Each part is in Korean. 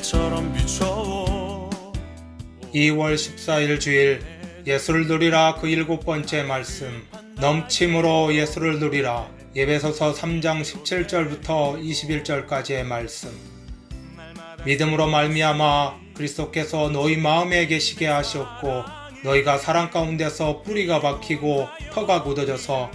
달처럼 비춰. 2월 14일 주일 예수를 누리라 그 7번째 말씀 넘침으로 예수를 누리라 에베소서 3장 17절부터 21절까지의 말씀. 믿음으로 말미암아 그리스도께서 너희 마음에 계시게 하셨고 너희가 사랑 가운데서 뿌리가 박히고 터가 굳어져서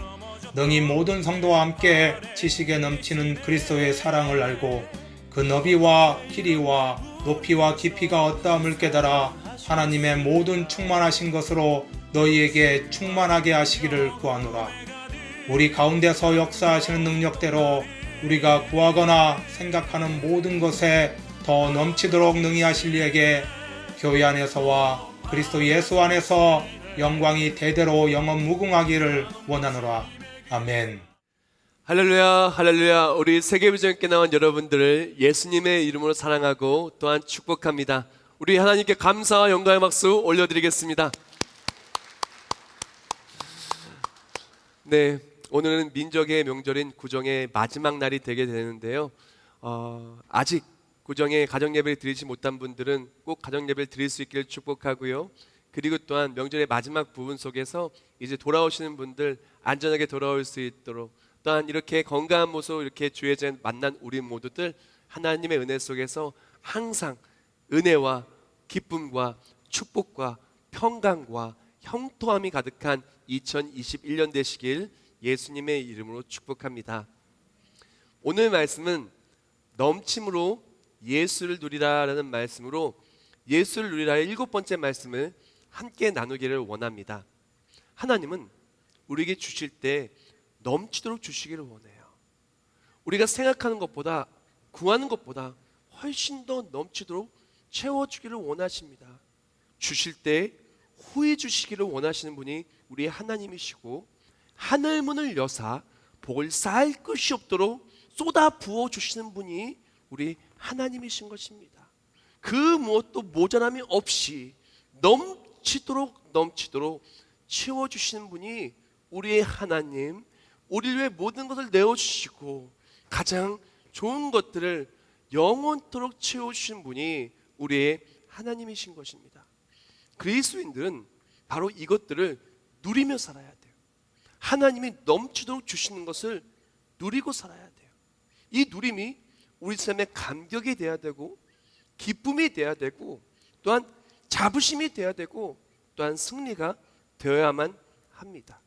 능히 모든 성도와 함께 지식에 넘치는 그리스도의 사랑을 알고 그 너비와 길이와 높이와 깊이가 어떠함을 깨달아 하나님의 모든 충만하신 것으로 너희에게 충만하게 하시기를 구하노라. 우리 가운데서 역사하시는 능력대로 우리가 구하거나 생각하는 모든 것에 더 넘치도록 능히 하실 이에게 교회 안에서와 그리스도 예수 안에서 영광이 대대로 영원 무궁하기를 원하노라. 아멘. 할렐루야, 할렐루야. 우리 세계비전교회 나온 여러분들을 예수님의 이름으로 사랑하고 또한 축복합니다. 우리 하나님께 감사와 영광의 박수 올려드리겠습니다. 네, 오늘은 민족의 명절인 구정의 마지막 날이 되게 되는데요. 아직 구정에 가정예배를 드리지 못한 분들은 꼭 가정예배를 드릴 수 있기를 축복하고요. 그리고 또한 명절의 마지막 부분 속에서 이제 돌아오시는 분들 안전하게 돌아올 수 있도록 또한 이렇게 건강한 모습으로 이렇게 주의 자리에 만난 우리 모두들 하나님의 은혜 속에서 항상 은혜와 기쁨과 축복과 평강과 형통함이 가득한 2021년 되시길 예수님의 이름으로 축복합니다. 오늘 말씀은 넘침으로 예수를 누리라라는 말씀으로 예수를 누리라의 7번째 말씀을 함께 나누기를 원합니다. 하나님은 우리에게 주실 때 넘치도록 주시기를 원해요. 우리가 생각하는 것보다 구하는 것보다 훨씬 더 넘치도록 채워주기를 원하십니다. 주실 때 후히 주시기를 원하시는 분이 우리 하나님이시고 하늘 문을 여사 복을 쌓을 것이 없도록 쏟아 부어 주시는 분이 우리 하나님이신 것입니다. 그 무엇도 모자람이 없이 넘치도록 채워주시는 분이 우리의 하나님, 우리를 위해 모든 것을 내어주시고 가장 좋은 것들을 영원토록 채워주시는 분이 우리의 하나님이신 것입니다. 그리스도인들은 바로 이것들을 누리며 살아야 돼요. 하나님이 넘치도록 주시는 것을 누리고 살아야 돼요. 이 누림이 우리 삶의 감격이 돼야 되고 기쁨이 돼야 되고 또한 자부심이 돼야 되고 또한 승리가 되어야만 합니다.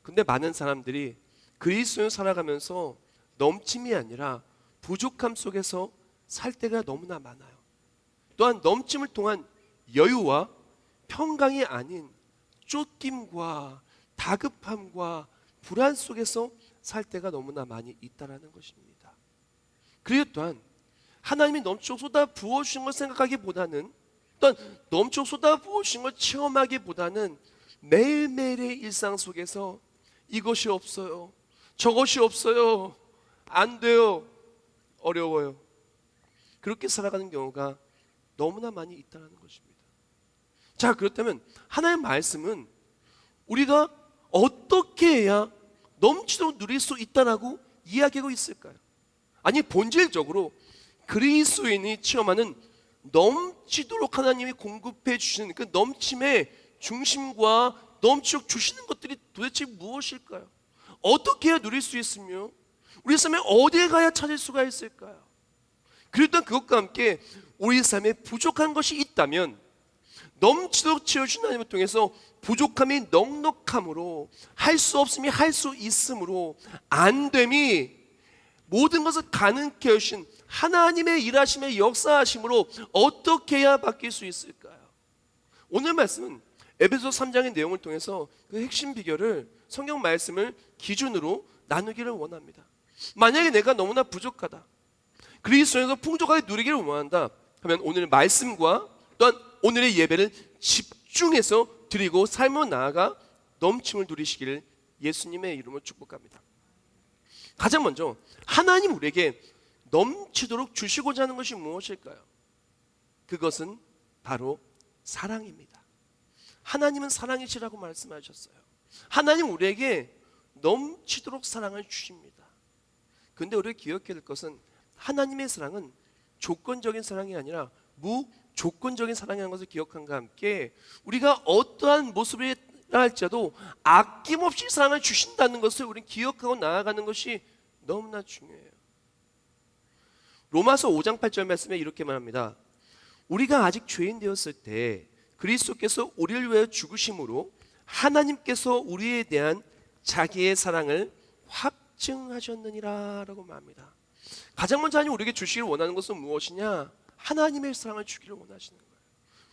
근데 많은 사람들이 그리스도인으로 살아가면서 넘침이 아니라 부족함 속에서 살 때가 너무나 많아요. 또한 넘침을 통한 여유와 평강이 아닌 쫓김과 다급함과 불안 속에서 살 때가 너무나 많이 있다는 것입니다. 그리고 또한 하나님이 넘치도록 쏟아 부어주신 걸 생각하기보다는 또한 넘치도록 쏟아 부어주신 걸 체험하기보다는 매일매일의 일상 속에서 이것이 없어요, 저것이 없어요, 안 돼요, 어려워요, 그렇게 살아가는 경우가 너무나 많이 있다는 것입니다. 자, 그렇다면 하나님의 말씀은 우리가 어떻게 해야 넘치도록 누릴 수 있다라고 이야기하고 있을까요? 아니, 본질적으로 그리스도인이 체험하는 넘치도록 하나님이 공급해 주시는 그 넘침의 중심과 넘치도록 주시는 것들이 도대체 무엇일까요? 어떻게 해야 누릴 수 있으며 우리 삶에 어디에 가야 찾을 수가 있을까요? 그리고 그것과 함께 우리 삶에 부족한 것이 있다면 넘치도록 채워주신 하나님을 통해서 부족함이 넉넉함으로 할 수 없음이 할 수 있음으로 안됨이 모든 것을 가능케 하신 하나님의 일하심의 역사하심으로 어떻게 해야 바뀔 수 있을까요? 오늘 말씀은 에베소 3장의 내용을 통해서 그 핵심 비결을 성경 말씀을 기준으로 나누기를 원합니다. 만약에 내가 너무나 부족하다, 그리스도에서 풍족하게 누리기를 원한다 하면 오늘 말씀과 또한 오늘의 예배를 집중해서 드리고 삶으로 나아가 넘침을 누리시기를 예수님의 이름으로 축복합니다. 가장 먼저 하나님 우리에게 넘치도록 주시고자 하는 것이 무엇일까요? 그것은 바로 사랑입니다. 하나님은 사랑이시라고 말씀하셨어요. 하나님 우리에게 넘치도록 사랑을 주십니다. 그런데 우리가 기억해야 될 것은 하나님의 사랑은 조건적인 사랑이 아니라 무조건적인 사랑이라는 것을 기억함과 함께 우리가 어떠한 모습이라 할지라도 아낌없이 사랑을 주신다는 것을 우리는 기억하고 나아가는 것이 너무나 중요해요. 로마서 5장 8절 말씀에 이렇게 말합니다. 우리가 아직 죄인 되었을 때 그리스도께서 우리를 위하여 죽으심으로 하나님께서 우리에 대한 자기의 사랑을 확증하셨느니라 라고 말합니다. 가장 먼저 하나님 우리에게 주시기를 원하는 것은 무엇이냐? 하나님의 사랑을 주기를 원하시는 거예요.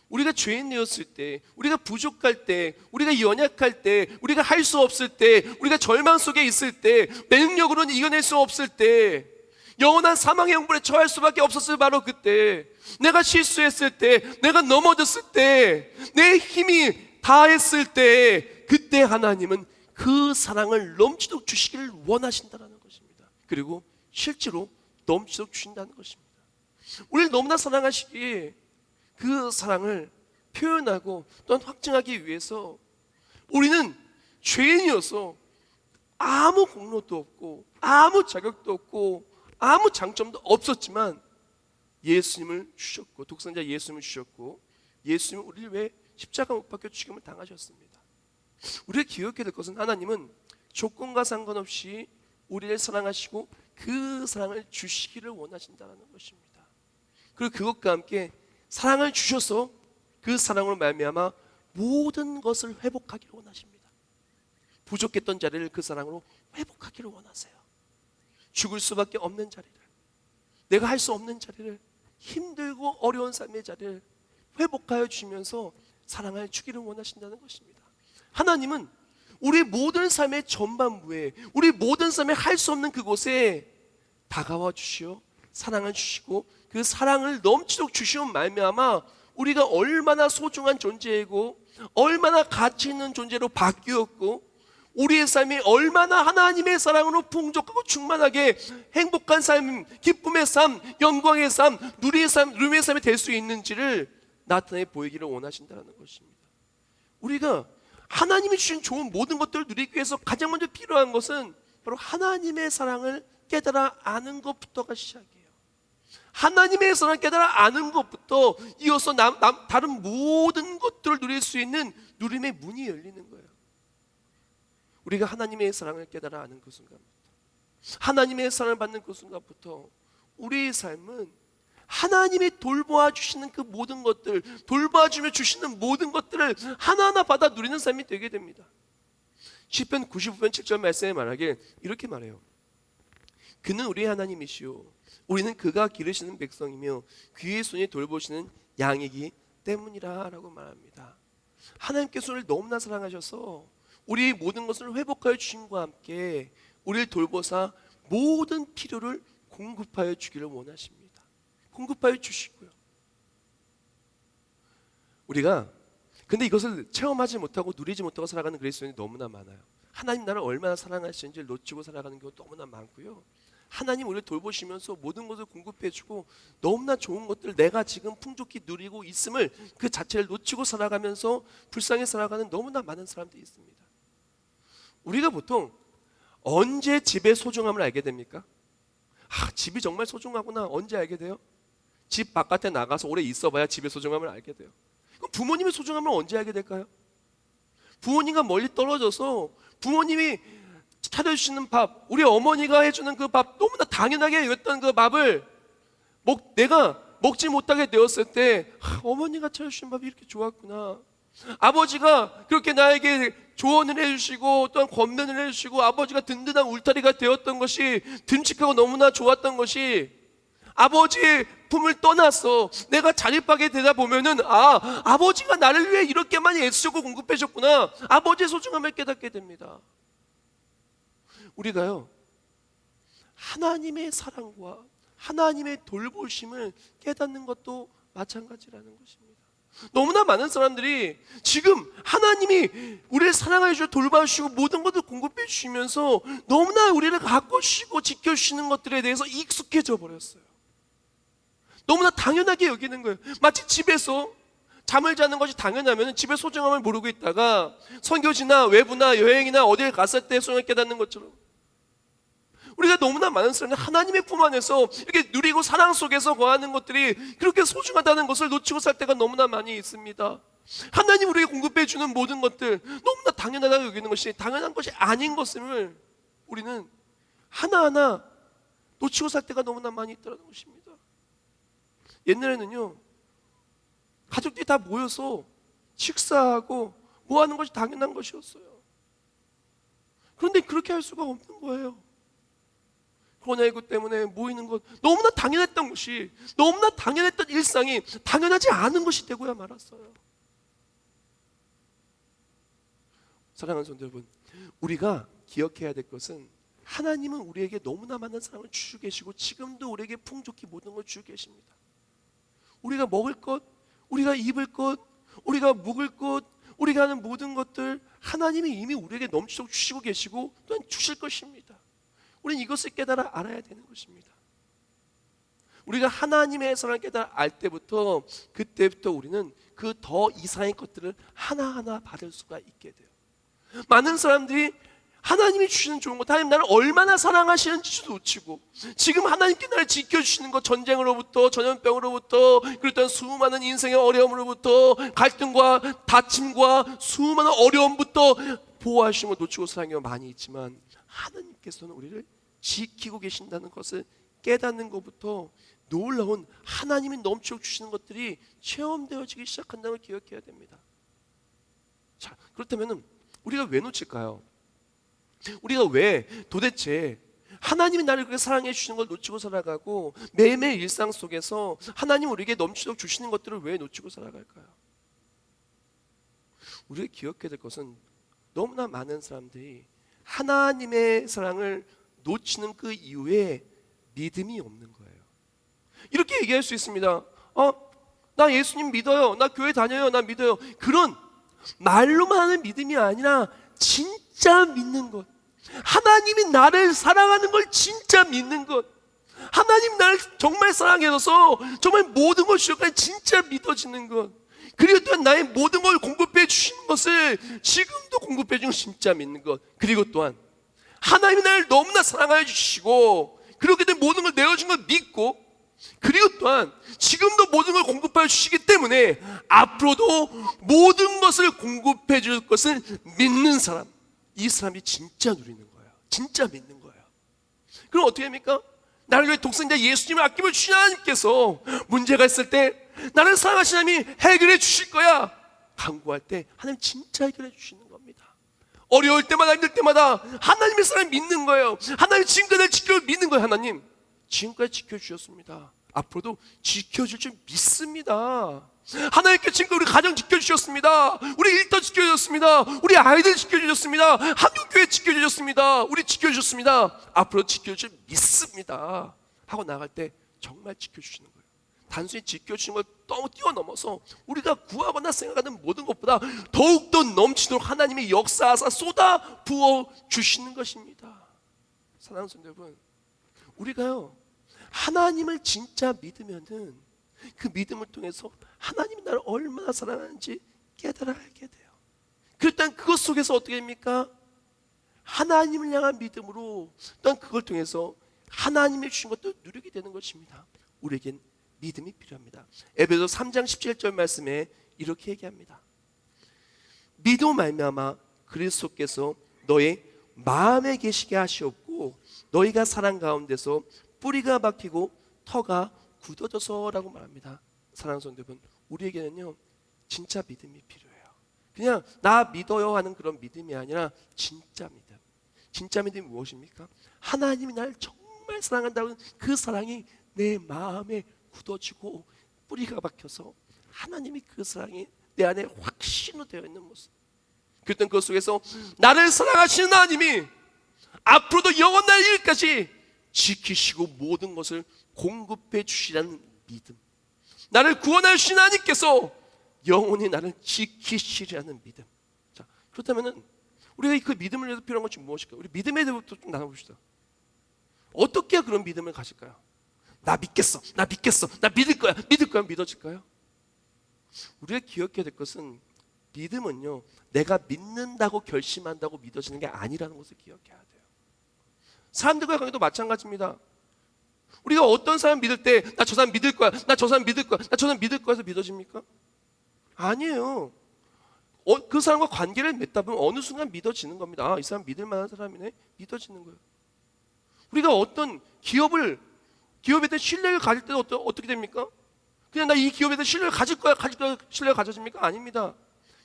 우리가 죄인 되었을 때, 우리가 부족할 때, 우리가 연약할 때, 우리가 할 수 없을 때, 우리가 절망 속에 있을 때, 내 능력으로는 이겨낼 수 없을 때, 영원한 사망의 형벌에 처할 수밖에 없었을 바로 그때, 내가 실수했을 때, 내가 넘어졌을 때, 내 힘이 다했을 때, 그때 하나님은 그 사랑을 넘치도록 주시기를 원하신다는 것입니다. 그리고 실제로 넘치도록 주신다는 것입니다. 우리를 너무나 사랑하시기에 그 사랑을 표현하고 또한 확증하기 위해서 우리는 죄인이어서 아무 공로도 없고 아무 자격도 없고 아무 장점도 없었지만 예수님을 주셨고 독생자 예수님을 주셨고 예수님은 우리를 왜 십자가 못 박혀 죽임을 당하셨습니다. 우리가 기억해야 될 것은 하나님은 조건과 상관없이 우리를 사랑하시고 그 사랑을 주시기를 원하신다는 것입니다. 그리고 그것과 함께 사랑을 주셔서 그 사랑으로 말미암아 모든 것을 회복하기를 원하십니다. 부족했던 자리를 그 사랑으로 회복하기를 원하세요. 죽을 수밖에 없는 자리를, 내가 할 수 없는 자리를, 힘들고 어려운 삶의 자리를 회복하여 주시면서 사랑을 주기를 원하신다는 것입니다. 하나님은 우리 모든 삶의 전반부에, 우리 모든 삶에 할 수 없는 그곳에 다가와 주시어 사랑을 주시고 그 사랑을 넘치도록 주시온 말미암아 우리가 얼마나 소중한 존재이고 얼마나 가치 있는 존재로 바뀌었고 우리의 삶이 얼마나 하나님의 사랑으로 풍족하고 충만하게 행복한 삶, 기쁨의 삶, 영광의 삶, 누리의 삶이 될 수 있는지를 나타내 보이기를 원하신다는 것입니다. 우리가 하나님이 주신 좋은 모든 것들을 누리기 위해서 가장 먼저 필요한 것은 바로 하나님의 사랑을 깨달아 아는 것부터가 시작이에요. 하나님의 사랑을 깨달아 아는 것부터 이어서 다른 모든 것들을 누릴 수 있는 누림의 문이 열리는 거예요. 우리가 하나님의 사랑을 깨달아 아는 그 순간부터, 하나님의 사랑을 받는 그 순간부터 우리의 삶은 하나님이 돌보아 주시는 그 모든 것들, 돌보아 주며 주시는 모든 것들을 하나하나 받아 누리는 삶이 되게 됩니다. 시편 99편 7절 말씀에 말하길 이렇게 말해요. 그는 우리의 하나님이시오 우리는 그가 기르시는 백성이며 그의 손이 돌보시는 양이기 때문이라 라고 말합니다. 하나님께서 우리를 너무나 사랑하셔서 우리의 모든 것을 회복하여 주심과 함께 우리를 돌보사 모든 필요를 공급하여 주기를 원하십니다. 공급하여 주시고요. 우리가 근데 이것을 체험하지 못하고 누리지 못하고 살아가는 그리스도인이 너무나 많아요. 하나님 나를 얼마나 사랑하시는지를 놓치고 살아가는 경우가 너무나 많고요. 하나님 우리를 돌보시면서 모든 것을 공급해주고 너무나 좋은 것들 내가 지금 풍족히 누리고 있음을 그 자체를 놓치고 살아가면서 불쌍히 살아가는 너무나 많은 사람들이 있습니다. 우리가 보통 언제 집의 소중함을 알게 됩니까? 집이 정말 소중하구나. 언제 알게 돼요? 집 바깥에 나가서 오래 있어봐야 집의 소중함을 알게 돼요. 그럼 부모님의 소중함을 언제 알게 될까요? 부모님과 멀리 떨어져서 부모님이 차려주시는 밥, 우리 어머니가 해주는 그 밥, 너무나 당연하게 여겼던 그 밥을 내가 먹지 못하게 되었을 때 어머니가 차려주신 밥이 이렇게 좋았구나. 아버지가 그렇게 나에게 조언을 해주시고 또한 권면을 해주시고 아버지가 든든한 울타리가 되었던 것이 듬직하고 너무나 좋았던 것이 아버지의 품을 떠나서 내가 자립하게 되다 보면은 아버지가 나를 위해 이렇게 많이 애쓰고 공급해 줬구나. 아버지의 소중함을 깨닫게 됩니다. 우리가요 하나님의 사랑과 하나님의 돌보심을 깨닫는 것도 마찬가지라는 것입니다. 너무나 많은 사람들이 지금 하나님이 우리를 사랑해 주시고 돌봐주시고 모든 것을 공급해 주시면서 너무나 우리를 가꾸시고 지켜주시는 것들에 대해서 익숙해져 버렸어요. 너무나 당연하게 여기는 거예요. 마치 집에서 잠을 자는 것이 당연하면 집의 소중함을 모르고 있다가 선교지나 외부나 여행이나 어딜 갔을 때 소중함을 깨닫는 것처럼 우리가 너무나 많은 사람들 하나님의 품 안에서 이렇게 누리고 사랑 속에서 거하는 것들이 그렇게 소중하다는 것을 놓치고 살 때가 너무나 많이 있습니다. 하나님 우리에게 공급해 주는 모든 것들 너무나 당연하다고 여기는 것이 당연한 것이 아닌 것을 우리는 하나하나 놓치고 살 때가 너무나 많이 있다는 것입니다. 옛날에는요, 가족들이 다 모여서 식사하고 뭐 하는 것이 당연한 것이었어요. 그런데 그렇게 할 수가 없는 거예요. 코로나19 때문에 모이는 것 너무나 당연했던 것이, 너무나 당연했던 일상이 당연하지 않은 것이 되고야 말았어요. 사랑하는 성도 여러분, 우리가 기억해야 될 것은 하나님은 우리에게 너무나 많은 사랑을 주시고 계시고 지금도 우리에게 풍족히 모든 걸 주고 계십니다. 우리가 먹을 것, 우리가 입을 것, 우리가 묵을 것, 우리가 하는 모든 것들 하나님이 이미 우리에게 넘치도록 주시고 계시고 또한 주실 것입니다. 우리는 이것을 깨달아 알아야 되는 것입니다. 우리가 하나님의 사랑을 깨달아 알 때부터 그때부터 우리는 그 더 이상의 것들을 하나하나 받을 수가 있게 돼요. 많은 사람들이 하나님이 주시는 좋은 것, 하나님 나를 얼마나 사랑하시는지도 놓치고 지금 하나님께 나를 지켜주시는 것, 전쟁으로부터 전염병으로부터 그랬던 수많은 인생의 어려움으로부터 갈등과 다침과 수많은 어려움부터 보호하시는 걸 놓치고 사는 경우가 많이 있지만 하나님께서는 우리를 지키고 계신다는 것을 깨닫는 것부터 놀라운 하나님이 넘치고 주시는 것들이 체험되어지기 시작한다는 걸 기억해야 됩니다. 자, 그렇다면 우리가 왜 놓칠까요? 우리가 왜 도대체 하나님이 나를 그렇게 사랑해 주시는 걸 놓치고 살아가고 매일매일 일상 속에서 하나님 우리에게 넘치도록 주시는 것들을 왜 놓치고 살아갈까요? 우리가 기억해야 될 것은 너무나 많은 사람들이 하나님의 사랑을 놓치는 그 이유에 믿음이 없는 거예요. 이렇게 얘기할 수 있습니다. 나 예수님 믿어요. 나 교회 다녀요. 나 믿어요. 그런 말로만 하는 믿음이 아니라 진짜 믿는 것, 하나님이 나를 사랑하는 걸 진짜 믿는 것, 하나님 나를 정말 사랑해서 정말 모든 걸 주셨기에 진짜 믿어지는 것, 그리고 또한 나의 모든 걸 공급해 주시는 것을 지금도 공급해 주는 걸 진짜 믿는 것, 그리고 또한 하나님이 나를 너무나 사랑하여 주시고 그렇기 때문에 모든 걸 내어준 걸 믿고, 그리고 또한 지금도 모든 걸 공급하여 주시기 때문에 앞으로도 모든 것을 공급해 줄 것을 믿는 사람, 이 사람이 진짜 누리는 거예요. 진짜 믿는 거예요. 그럼 어떻게 합니까? 나를 위해 독생자 예수님을 아낌을 주신 하나님께서 문제가 있을 때 나를 사랑하시는 하나님이 해결해 주실 거야 간구할 때 하나님 진짜 해결해 주시는 겁니다. 어려울 때마다 힘들 때마다 하나님의 사랑을 믿는 거예요. 하나님 지금까지 지켜 믿는 거예요. 하나님 지금까지 지켜주셨습니다. 앞으로도 지켜줄 줄 믿습니다. 하나님께 지금까지 우리 가정 지켜주셨습니다. 우리 일터 지켜주셨습니다. 우리 아이들 지켜주셨습니다. 한국교회 지켜주셨습니다. 우리 지켜주셨습니다. 앞으로 지켜줄 줄 믿습니다 하고 나갈 때 정말 지켜주시는 거예요. 단순히 지켜주시는 걸 너무 뛰어넘어서 우리가 구하거나 생각하는 모든 것보다 더욱더 넘치도록 하나님이 역사하사 쏟아 부어 주시는 것입니다. 사랑하는 성도 여러분, 우리가요 하나님을 진짜 믿으면은 그 믿음을 통해서 하나님이 나를 얼마나 사랑하는지 깨달아 알게 돼요. 그렇다면 그것 속에서 어떻게 됩니까? 하나님을 향한 믿음으로 또한 그걸 통해서 하나님이 주신 것도 누리게 되는 것입니다. 우리에겐 믿음이 필요합니다. 에베소 3장 17절 말씀에 이렇게 얘기합니다. 믿음 말미암아 그리스도께서 너의 마음에 계시게 하시옵고 너희가 사랑 가운데서 뿌리가 박히고 터가 굳어져서라고 말합니다. 사랑하는 성도 여러분, 우리에게는요 진짜 믿음이 필요해요. 그냥 나 믿어요 하는 그런 믿음이 아니라 진짜 믿음. 진짜 믿음이 무엇입니까? 하나님이 나를 정말 사랑한다는 그 사랑이 내 마음에 굳어지고 뿌리가 박혀서 하나님이 그 사랑이 내 안에 확신으로 되어 있는 모습. 그랬던 그 속에서 나를 사랑하시는 하나님이 앞으로도 영원날 일까지 지키시고 모든 것을 공급해 주시라는 믿음, 나를 구원하여 주신 하나님께서 영원히 나를 지키시라는 믿음. 자, 그렇다면 우리가 그 믿음을 위해서 필요한 것이 무엇일까요? 우리 믿음에 대해서부터 좀 나눠봅시다. 어떻게 그런 믿음을 가질까요? 나 믿겠어, 나 믿겠어, 나 믿을 거야, 믿을 거야, 믿어질까요? 우리가 기억해야 될 것은 믿음은요 내가 믿는다고 결심한다고 믿어지는 게 아니라는 것을 기억해야 돼요. 사람들과의 관계도 마찬가지입니다. 우리가 어떤 사람 믿을 때 나 저 사람 믿을 거야, 나 저 사람 믿을 거야, 나 저 사람 믿을 거야 해서 믿어집니까? 아니에요. 그 사람과 관계를 맺다 보면 어느 순간 믿어지는 겁니다. 아, 이 사람 믿을 만한 사람이네. 믿어지는 거예요. 우리가 어떤 기업에 대한 신뢰를 가질 때는 어떻게 됩니까? 그냥 나 이 기업에 대한 신뢰를 가질 거야 신뢰가 가져집니까? 아닙니다.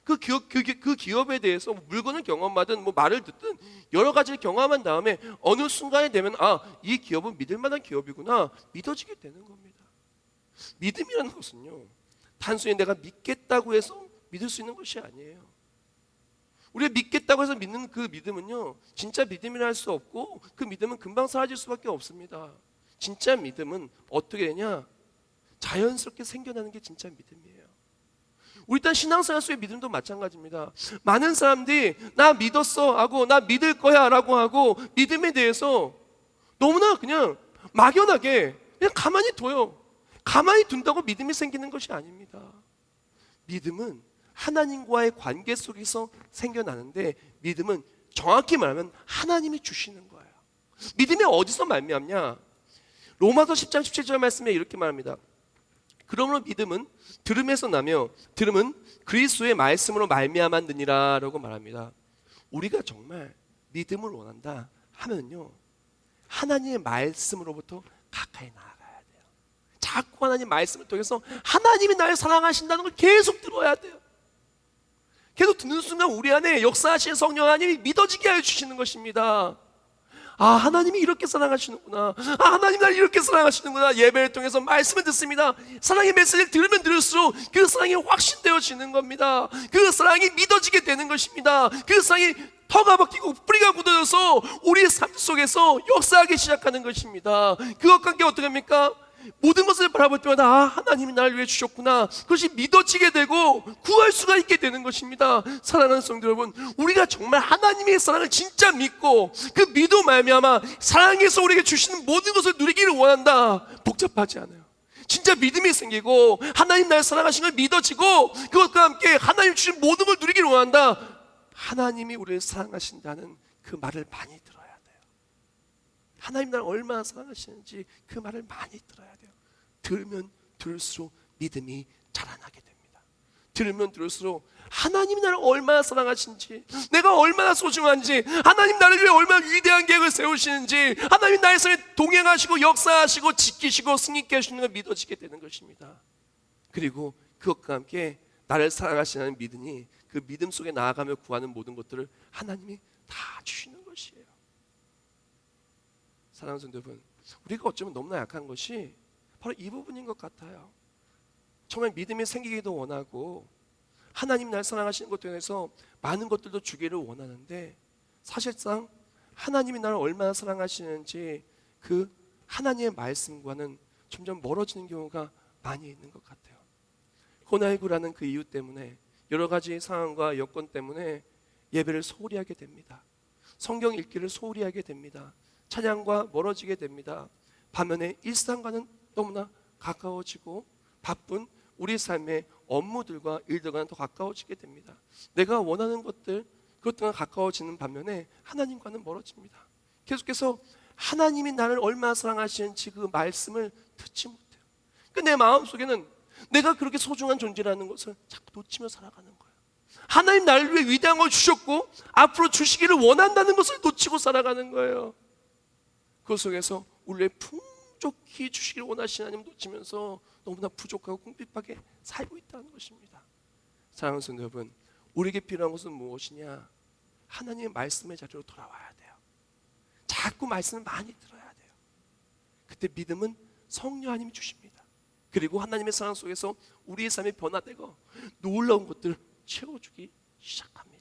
그 기업에 대해서 물건을 경험하든 말을 듣든 여러 가지를 경험한 다음에 어느 순간에 되면 이 기업은 믿을 만한 기업이구나 믿어지게 되는 겁니다. 믿음이라는 것은요, 단순히 내가 믿겠다고 해서 믿을 수 있는 것이 아니에요. 우리가 믿겠다고 해서 믿는 그 믿음은요, 진짜 믿음이라 할 수 없고 그 믿음은 금방 사라질 수밖에 없습니다. 진짜 믿음은 어떻게 되냐? 자연스럽게 생겨나는 게 진짜 믿음이에요. 우리 일단 신앙생활 속의 믿음도 마찬가지입니다. 많은 사람들이 나 믿었어 하고 나 믿을 거야 라고 하고 믿음에 대해서 너무나 그냥 막연하게 그냥 가만히 둬요. 가만히 둔다고 믿음이 생기는 것이 아닙니다. 믿음은 하나님과의 관계 속에서 생겨나는데, 믿음은 정확히 말하면 하나님이 주시는 거예요. 믿음이 어디서 말미암냐? 로마서 10장 17절 말씀에 이렇게 말합니다. 그러므로 믿음은 들음에서 나며 들음은 그리스도의 말씀으로 말미암았느니라 라고 말합니다. 우리가 정말 믿음을 원한다 하면요, 하나님의 말씀으로부터 가까이 나아가야 돼요. 자꾸 하나님 말씀을 통해서 하나님이 나를 사랑하신다는 걸 계속 들어야 돼요. 계속 듣는 순간 우리 안에 역사하시는 성령 하나님이 믿어지게 하여 주시는 것입니다. 하나님이 이렇게 사랑하시는구나. 하나님 나를 이렇게 사랑하시는구나. 예배를 통해서 말씀을 듣습니다. 사랑의 메시지를 들으면 들을수록 그 사랑이 확신되어지는 겁니다. 그 사랑이 믿어지게 되는 것입니다. 그 사랑이 터가 박히고 뿌리가 굳어져서 우리의 삶 속에서 역사하기 시작하는 것입니다. 그것과 함께 어떻게 합니까? 모든 것을 바라볼 때마다 하나님이 나를 위해 주셨구나, 그것이 믿어지게 되고 구할 수가 있게 되는 것입니다. 사랑하는 성도 여러분, 우리가 정말 하나님의 사랑을 진짜 믿고 그 믿음 말미암아 사랑에서 우리에게 주시는 모든 것을 누리기를 원한다. 복잡하지 않아요. 진짜 믿음이 생기고 하나님 나를 사랑하신 걸 믿어지고 그것과 함께 하나님 주신 모든 걸 누리기를 원한다. 하나님이 우리를 사랑하신다는 그 말을 많이 들어야 돼요. 하나님 나를 얼마나 사랑하시는지 그 말을 많이 들어야 돼요. 들으면 들을수록 믿음이 자라나게 됩니다. 들으면 들을수록 하나님이 나를 얼마나 사랑하시는지, 내가 얼마나 소중한지, 하나님 나를 위해 얼마나 위대한 계획을 세우시는지, 하나님 나의 삶에 동행하시고 역사하시고 지키시고 승리케 하시는 걸 믿어지게 되는 것입니다. 그리고 그것과 함께 나를 사랑하시는 믿음이 그 믿음 속에 나아가며 구하는 모든 것들을 하나님이 다 주시는 것이에요. 사랑하는 성도 여러분, 우리가 어쩌면 너무나 약한 것이 바로 이 부분인 것 같아요. 정말 믿음이 생기기도 원하고 하나님 날 사랑하시는 것에 대해서 많은 것들도 주기를 원하는데, 사실상 하나님이 나를 얼마나 사랑하시는지 그 하나님의 말씀과는 점점 멀어지는 경우가 많이 있는 것 같아요. 코로나19라는 그 이유 때문에, 여러 가지 상황과 여건 때문에 예배를 소홀히 하게 됩니다. 성경 읽기를 소홀히 하게 됩니다. 찬양과 멀어지게 됩니다. 반면에 일상과는 너무나 가까워지고 바쁜 우리 삶의 업무들과 일들과는 더 가까워지게 됩니다. 내가 원하는 것들, 그것들과 가까워지는 반면에 하나님과는 멀어집니다. 계속해서 하나님이 나를 얼마나 사랑하시는지 그 말씀을 듣지 못해요. 내 마음속에는 내가 그렇게 소중한 존재라는 것을 자꾸 놓치며 살아가는 거예요. 하나님 나를 위해 위대한 걸 주셨고 앞으로 주시기를 원한다는 것을 놓치고 살아가는 거예요. 그 속에서 우리의 풍족히 주시기를 원하시는 하나님 놓치면서 너무나 부족하고 궁핍하게 살고 있다는 것입니다. 사랑하는 성도 여러분, 우리에게 필요한 것은 무엇이냐? 하나님의 말씀의 자리로 돌아와야 돼요. 자꾸 말씀을 많이 들어야 돼요. 그때 믿음은 성령 하나님이 주십니다. 그리고 하나님의 사랑 속에서 우리의 삶이 변화되고 놀라운 것들을 채워주기 시작합니다.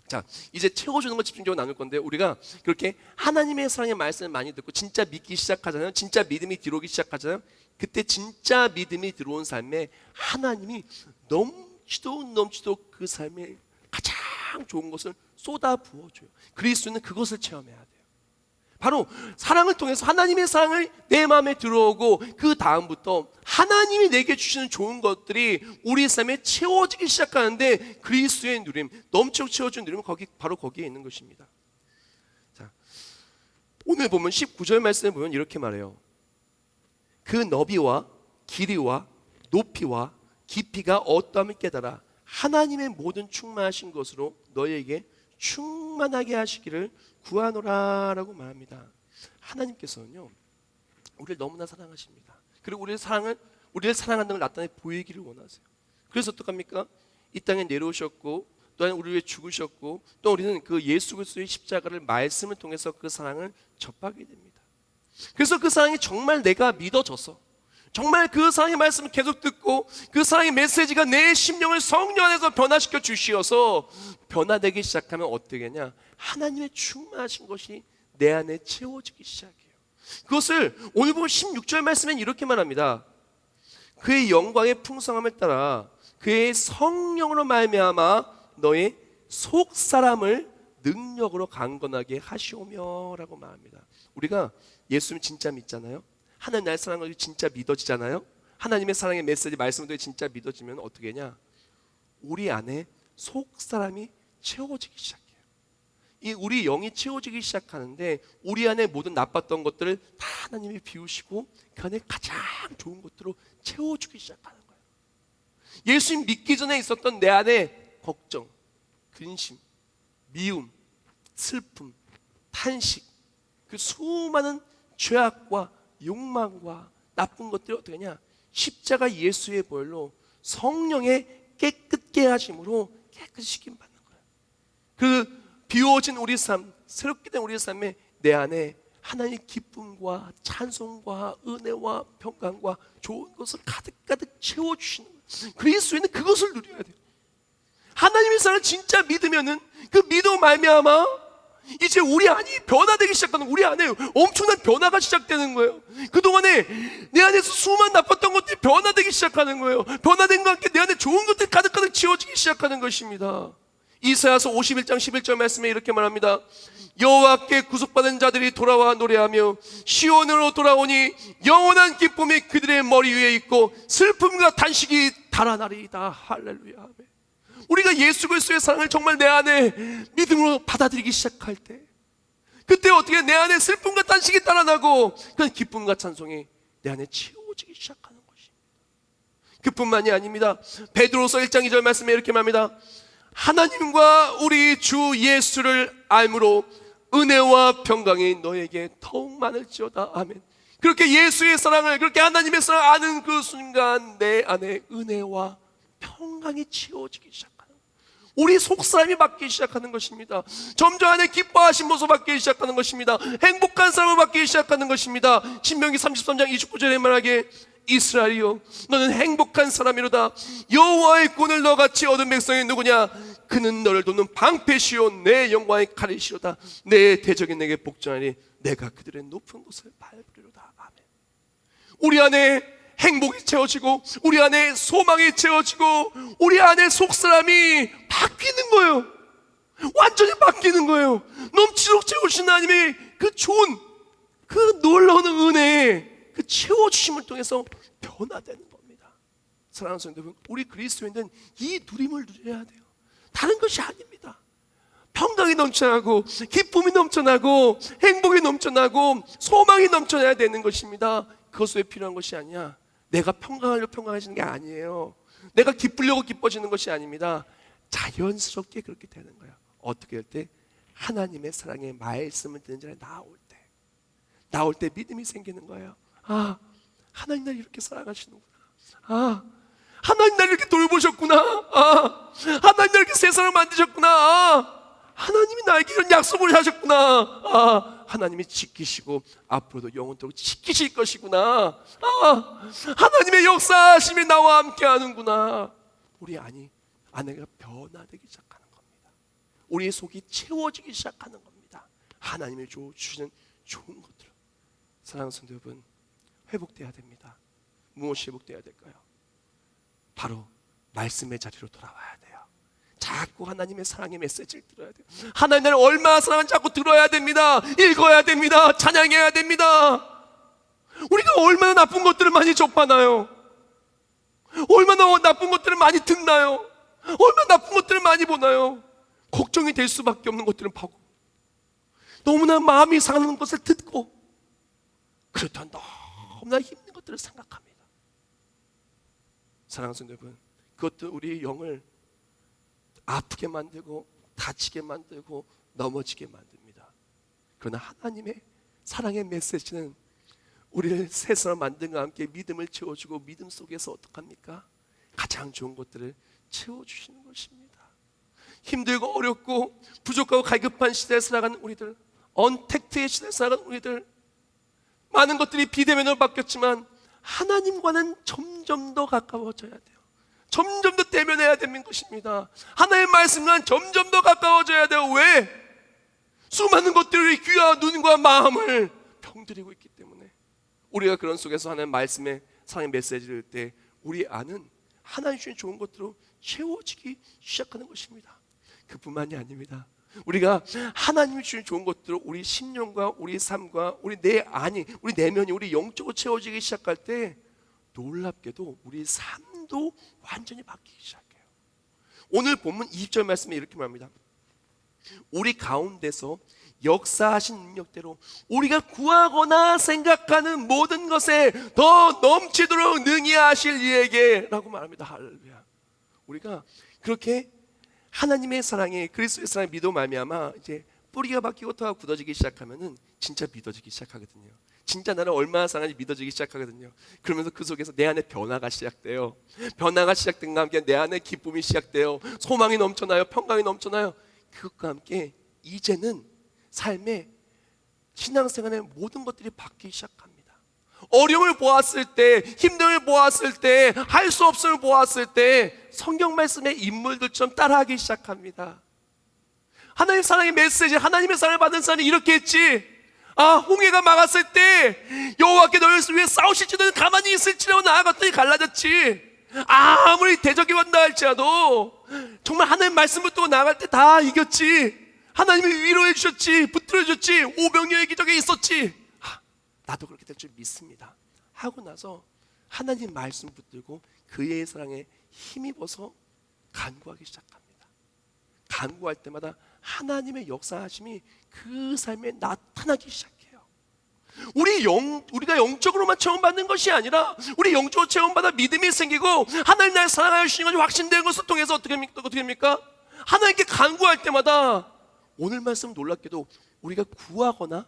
자, 이제 채워주는 걸 집중적으로 나눌 건데, 우리가 그렇게 하나님의 사랑의 말씀을 많이 듣고 진짜 믿기 시작하잖아요. 진짜 믿음이 들어오기 시작하잖아요. 그때 진짜 믿음이 들어온 삶에 하나님이 넘치도록 그 삶에 가장 좋은 것을 쏟아 부어줘요. 그리스도는 그것을 체험해야 돼요. 바로 사랑을 통해서 하나님의 사랑을 내 마음에 들어오고 그 다음부터 하나님이 내게 주시는 좋은 것들이 우리 삶에 채워지기 시작하는데, 그리스도의 누림, 넘치도록 채워준 누림은 바로 거기에 있는 것입니다. 자, 오늘 보면 19절 말씀에 보면 이렇게 말해요. 그 너비와 길이와 높이와 깊이가 어떠함을 깨달아 하나님의 모든 충만하신 것으로 너희에게 충만하게 하시기를 구하노라 라고 말합니다. 하나님께서는요, 우리를 너무나 사랑하십니다. 그리고 우리를 사랑한다는 걸 나타내 보이기를 원하세요. 그래서 어떡합니까? 이 땅에 내려오셨고 또한 우리를 위해 죽으셨고 또 우리는 그 예수 그리스도의 십자가를 말씀을 통해서 그 사랑을 접하게 됩니다. 그래서 그 사랑이 정말 내가 믿어져서 정말 그 사랑의 말씀을 계속 듣고 그 사랑의 메시지가 내 심령을 성령 안에서 변화시켜 주시어서 변화되기 시작하면 어떻게 하냐? 하나님의 충만하신 것이 내 안에 채워지기 시작해요. 그것을 오늘 보면 16절 말씀엔 이렇게 말합니다. 그의 영광의 풍성함을 따라 그의 성령으로 말미암아 너의 속사람을 능력으로 강건하게 하시오며 라고 말합니다. 우리가 예수님 진짜 믿잖아요. 하나님 날 사랑하는 것이 진짜 믿어지잖아요. 하나님의 사랑의 메시지 말씀들이 진짜 믿어지면 어떻게 하냐? 우리 안에 속사람이 채워지기 시작해요. 이 우리 영이 채워지기 시작하는데 우리 안에 모든 나빴던 것들을 다 하나님이 비우시고 그 안에 가장 좋은 것들로 채워주기 시작하는 거예요. 예수님 믿기 전에 있었던 내 안에 걱정, 근심, 미움, 슬픔, 탄식, 그 수많은 죄악과 욕망과 나쁜 것들이 어떻게 하냐? 십자가 예수의 보혈로 성령의 깨끗게 하심으로 깨끗이 시킴 받는 거예요. 그 비워진 우리 삶, 새롭게 된 우리의 삶에 내 안에 하나님의 기쁨과 찬송과 은혜와 평강과 좋은 것을 가득가득 채워주시는 거예요. 그리스도인은 그것을 누려야 돼요. 하나님의 사랑을 진짜 믿으면은 그 믿음 말미암아 이제 우리 안이 변화되기 시작하는, 우리 안에 엄청난 변화가 시작되는 거예요. 그동안에 내 안에서 수많은 나빴던 것들이 변화되기 시작하는 거예요. 변화된 것과 함께 내 안에 좋은 것들이 가득가득 채워지기 시작하는 것입니다. 이사야서 51장 11절 말씀에 이렇게 말합니다. 여호와께 구속받은 자들이 돌아와 노래하며 시온으로 돌아오니 영원한 기쁨이 그들의 머리 위에 있고 슬픔과 탄식이 달아나리이다. 할렐루야. 아멘. 우리가 예수 그리스도의 사랑을 정말 내 안에 믿음으로 받아들이기 시작할 때 그때 어떻게 내 안에 슬픔과 탄식이 달아나고 그 기쁨과 찬송이 내 안에 채워지기 시작하는 것입니다. 그뿐만이 아닙니다. 베드로서 1장 2절 말씀에 이렇게 말합니다. 하나님과 우리 주 예수를 알므로 은혜와 평강이 너에게 더욱 많을지어다. 아멘. 그렇게 예수의 사랑을, 그렇게 하나님의 사랑을 아는 그 순간 내 안에 은혜와 평강이 채워지기 시작합니다. 우리 속사람이 바뀌기 시작하는 것입니다. 점점 안에 기뻐하신 모습 바뀌기 시작하는 것입니다. 행복한 삶을 바뀌기 시작하는 것입니다. 신명기 33장 29절에 말하기에 이스라엘이여 너는 행복한 사람이로다. 여호와의 군을 너같이 얻은 백성이 누구냐? 그는 너를 돕는 방패시오 내 영광의 칼이시로다. 내 대적이 내게 복종하니 내가 그들의 높은 곳을 밟으리로다. 아멘. 우리 안에 행복이 채워지고 우리 안에 소망이 채워지고 우리 안에 속사람이 바뀌는 거예요. 완전히 바뀌는 거예요. 넘치도록 채우신 하나님의 그 좋은 그 놀라운 은혜에 그 채워주심을 통해서 변화되는 겁니다. 사랑하는 성도 여러분, 우리 그리스도인들은 이 누림을 누려야 돼요. 다른 것이 아닙니다. 평강이 넘쳐나고 기쁨이 넘쳐나고 행복이 넘쳐나고 소망이 넘쳐나야 되는 것입니다. 그것 왜 필요한 것이 아니야. 내가 평강하려고 평강해지는 게 아니에요. 내가 기쁘려고 기뻐지는 것이 아닙니다. 자연스럽게 그렇게 되는 거예요. 어떻게 할 때? 하나님의 사랑의 말씀을 듣는 자리에 나올 때 믿음이 생기는 거예요. 아, 하나님 날 이렇게 사랑하시는구나. 아, 하나님 날 이렇게 돌보셨구나. 아, 하나님 날 이렇게 세상을 만드셨구나. 아, 하나님이 나에게 이런 약속을 하셨구나. 아, 하나님이 지키시고 앞으로도 영원토록 지키실 것이구나. 아, 하나님의 역사하심이 나와 함께 하는구나. 우리 안에가 변화되기 시작하는 겁니다. 우리의 속이 채워지기 시작하는 겁니다. 하나님이 주시는 좋은 것들. 사랑하는 성도 여러분, 회복돼야 됩니다. 무엇이 회복돼야 될까요? 바로 말씀의 자리로 돌아와야 돼요. 자꾸 하나님의 사랑의 메시지를 들어야 돼요. 하나님 나를 얼마나 사랑하는지 자꾸 들어야 됩니다. 읽어야 됩니다. 찬양해야 됩니다. 우리가 얼마나 나쁜 것들을 많이 접하나요? 얼마나 나쁜 것들을 많이 듣나요? 얼마나 나쁜 것들을 많이 보나요? 걱정이 될 수밖에 없는 것들은 보고 너무나 마음이 상하는 것을 듣고 그렇다면 너무나 힘든 것들을 생각합니다. 사랑하는 성도 여러분, 그것도 우리의 영을 아프게 만들고 다치게 만들고 넘어지게 만듭니다. 그러나 하나님의 사랑의 메시지는 우리를 새 사람 만든과 함께 믿음을 채워주고 믿음 속에서 어떡합니까? 가장 좋은 것들을 채워주시는 것입니다. 힘들고 어렵고 부족하고 갈급한 시대에 살아가는 우리들, 언택트의 시대에 살아가는 우리들, 많은 것들이 비대면으로 바뀌었지만 하나님과는 점점 더 가까워져야 돼요. 점점 더 대면해야 되는 것입니다. 하나님의 말씀과는 점점 더 가까워져야 돼요. 왜? 수많은 것들이 귀와 눈과 마음을 병들이고 있기 때문에. 우리가 그런 속에서 하나님의 말씀의 사랑의 메시지를 들 때 우리 안은 하나님 주신 좋은 것들로 채워지기 시작하는 것입니다. 그뿐만이 아닙니다. 우리가 하나님이 주신 좋은 것들로 우리 심령과 우리 삶과 우리 내 안이, 우리 내면이, 우리 영적으로 채워지기 시작할 때 놀랍게도 우리 삶도 완전히 바뀌기 시작해요. 오늘 본문 20절 말씀에 이렇게 말합니다. 우리 가운데서 역사하신 능력대로 우리가 구하거나 생각하는 모든 것에 더 넘치도록 능히 하실 이에게 라고 말합니다. 할렐루야. 우리가 그렇게 하나님의 사랑에, 그리스도의 사랑에 믿어 말미암아 이제 뿌리가 박히고 터가 굳어지기 시작하면은 진짜 믿어지기 시작하거든요. 진짜 나를 얼마나 사랑하는지 믿어지기 시작하거든요. 그러면서 그 속에서 내 안에 변화가 시작돼요. 변화가 시작된과 함께 내 안에 기쁨이 시작돼요. 소망이 넘쳐나요. 평강이 넘쳐나요. 그것과 함께 이제는 삶의 신앙생활의 모든 것들이 바뀌기 시작합니다. 어려움을 보았을 때, 힘듦을 보았을 때, 할 수 없음을 보았을 때 성경 말씀의 인물들처럼 따라하기 시작합니다. 하나님 사랑의 메시지, 하나님의 사랑을 받은 사람이 이렇게 했지. 아, 홍해가 막았을 때 여호와께 너희를 위해 싸우실지도 가만히 있을지라고 나아갔더니 갈라졌지. 아무리 대적이 온다 할지라도 정말 하나님 말씀을 두고 나아갈 때 다 이겼지. 하나님이 위로해 주셨지, 붙들어 주셨지, 오병이어의 기적이 있었지. 나도 그렇게 될 줄 믿습니다 하고 나서 하나님 말씀 붙들고 그의 사랑에 힘입어서 간구하기 시작합니다. 간구할 때마다 하나님의 역사하심이 그 삶에 나타나기 시작해요. 우리가 영적으로만 체험받는 것이 아니라 우리 영적으로 체험받아 믿음이 생기고 하나님 나를 사랑하여 주시는 것이 확신되는 것을 통해서 어떻게 됩니까? 하나님께 간구할 때마다 오늘 말씀 놀랍게도 우리가 구하거나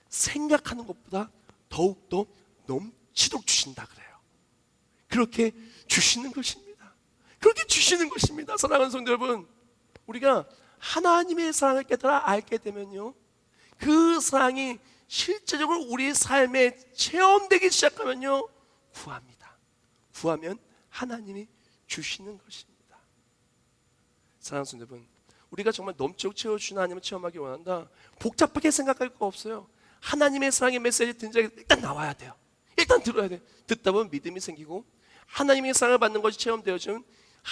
생각하는 것보다 더욱더 넘치도록 주신다 그래요. 그렇게 주시는 것입니다. 그렇게 주시는 것입니다. 사랑하는 성도 여러분, 우리가 하나님의 사랑을 깨달아 알게 되면요, 그 사랑이 실제적으로 우리 삶에 체험되기 시작하면요, 구합니다. 구하면 하나님이 주시는 것입니다. 사랑하는 성도 여러분, 우리가 정말 넘치도록 채워주시는 하나님을 체험하기 원한다. 복잡하게 생각할 거 없어요. 하나님의 사랑의 메시지 듣는 자에게 일단 나와야 돼요. 일단 들어야 돼요. 듣다 보면 믿음이 생기고 하나님의 사랑을 받는 것이 체험되어지면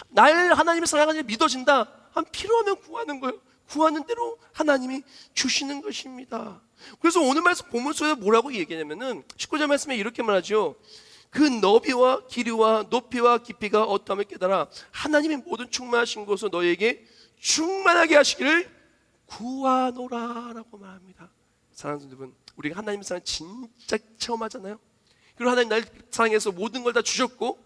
날 하나님의 사랑을 믿어진다. 필요하면 구하는 거예요. 구하는 대로 하나님이 주시는 것입니다. 그래서 오늘 말씀 본문 속에서 뭐라고 얘기하냐면은 19절 말씀에 이렇게 말하죠. 그 너비와 길이와 높이와 깊이가 어떠함을 깨달아 하나님의 모든 충만하신 것으로 너희에게 충만하게 하시기를 구하노라 라고 말합니다. 사랑하는 여러분, 우리가 하나님의 사랑 진짜 체험하잖아요. 그리고 하나님 날 사랑해서 모든 걸 다 주셨고